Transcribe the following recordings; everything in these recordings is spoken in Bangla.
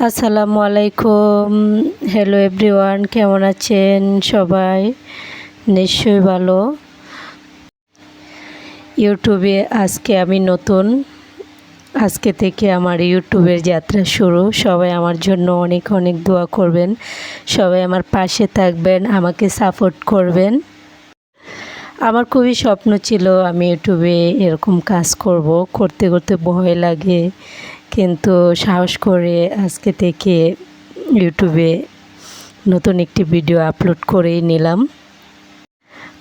আসসালামু আলাইকুম। হ্যালো এভরিওয়ান, কেমন আছেন সবাই? নিশ্চয়ই ভালো। ইউটিউবে আজকে আমি নতুন। আজকে থেকে আমার ইউটিউবের যাত্রা শুরু। সবাই আমার জন্য অনেক অনেক দোয়া করবেন। সবাই আমার পাশে থাকবেন, আমাকে সাপোর্ট করবেন। আমার খুবই স্বপ্ন ছিল আমি ইউটিউবে এরকম কাজ করব। করতে করতে ভয় লাগে, কিন্তু সাহস করে আজকে থেকে ইউটিউবে নতুন একটি ভিডিও আপলোড করেই নিলাম।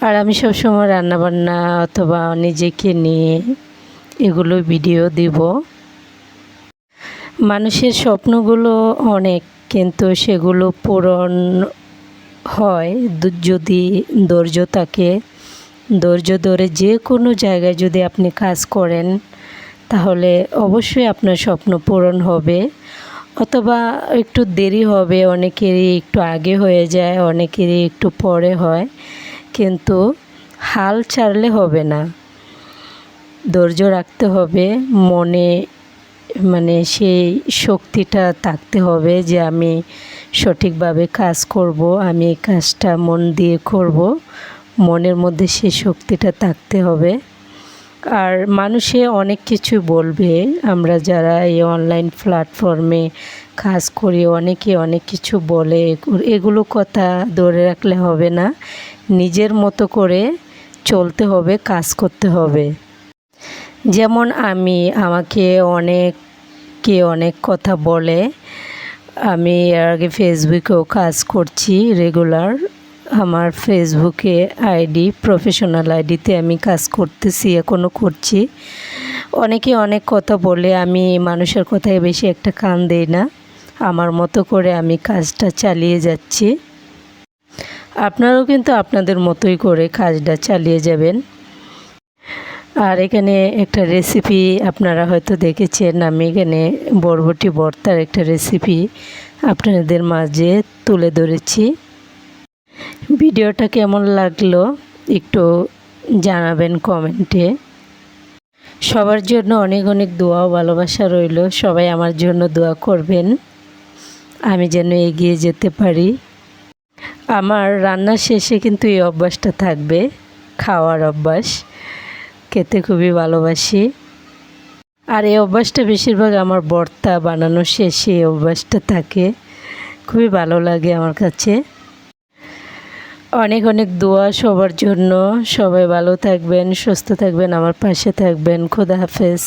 আর আমি সবসময় রান্নাবান্না অথবা নিজেকে নিয়ে এগুলো ভিডিও দিব। মানুষের স্বপ্নগুলো অনেক, কিন্তু সেগুলো পূরণ হয় যদি ধৈর্য থাকে। ধৈর্য ধরে যে কোনো জায়গায় যদি আপনি কাজ করেন, তাহলে অবশ্যই আপনার স্বপ্ন পূরণ হবে। অথবা একটু দেরি হবে, অনেকেরই একটু আগে হয়ে যায়, অনেকেরই একটু পরে হয়, কিন্তু হাল ছাড়লে হবে না। ধৈর্য রাখতে হবে, মনে সেই শক্তিটা থাকতে হবে যে আমি সঠিকভাবে কাজ করব, আমি এই কাজটা মন দিয়ে করব। মনের মধ্যে সেই শক্তিটা থাকতে হবে। আর মানুষে অনেক কিছু বলবে। আমরা যারা এই অনলাইন প্ল্যাটফর্মে কাজ করি, অনেকে অনেক কিছু বলে, এগুলো কথা ধরে রাখলে হবে না। নিজের মতো করে চলতে হবে, কাজ করতে হবে। যেমন আমাকে অনেকে অনেক কথা বলে। আমি এর আগে ফেসবুকেও কাজ করছি রেগুলার। আমার ফেসবুকে আইডি, প্রফেশনাল আইডিতে আমি কাজ করতেছি, এখনও করছি। অনেকে অনেক কথা বলে, আমি মানুষের কথায় বেশি একটা কান দেই না। আমার মতো করে আমি কাজটা চালিয়ে যাচ্ছি। আপনারাও কিন্তু আপনাদের মতোই করে কাজটা চালিয়ে যাবেন। আর এখানে একটা রেসিপি আপনারা হয়তো দেখেছেন, আমি এখানে বরবটি ভর্তার একটা রেসিপি আপনাদের মাঝে তুলে ধরেছি। ভিডিওটা কেমন লাগলো একটু জানাবেন কমেন্টে। সবার জন্য অনেক অনেক দোয়া ও ভালোবাসা রইল। সবাই আমার জন্য দোয়া করবেন, আমি যেন এগিয়ে যেতে পারি। আমার রান্নার শেষে কিন্তু এই অভ্যাসটা থাকবে, খাওয়ার অভ্যাস। খেতে খুবই ভালোবাসি। আর এই অভ্যাসটা বেশিরভাগ আমার ভর্তা বানানোর শেষে এই অভ্যাসটা থাকে। খুবই ভালো লাগে আমার কাছে। অনেক অনেক দোয়া সবার জন্য। সবাই ভালো থাকবেন, সুস্থ থাকবেন, আমার পাশে থাকবেন। খোদা হাফেজ।